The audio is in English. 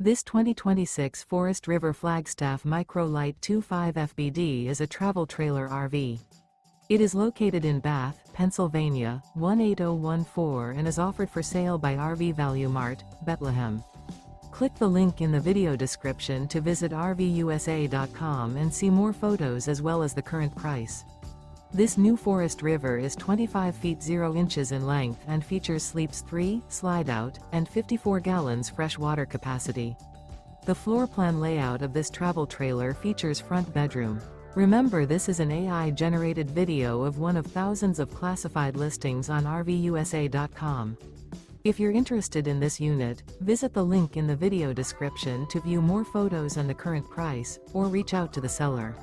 This 2026 Forest River Flagstaff Micro Lite 25 FBD is a travel trailer RV. It is located in Bath, Pennsylvania, 18014 and is offered for sale by RV Value Mart, Behtlehem. Click the link in the video description to visit RVUSA.com and see more photos as well as the current price. This new Forest River is 25 feet 0 inches in length and features sleeps 3, Slideout, and 54 gallons fresh water capacity. The floor plan layout of this travel trailer features front bedroom. Remember, this is an AI-generated video of one of thousands of classified listings on RVUSA.com. If you're interested in this unit, visit the link in the video description to view more photos and the current price, or reach out to the seller.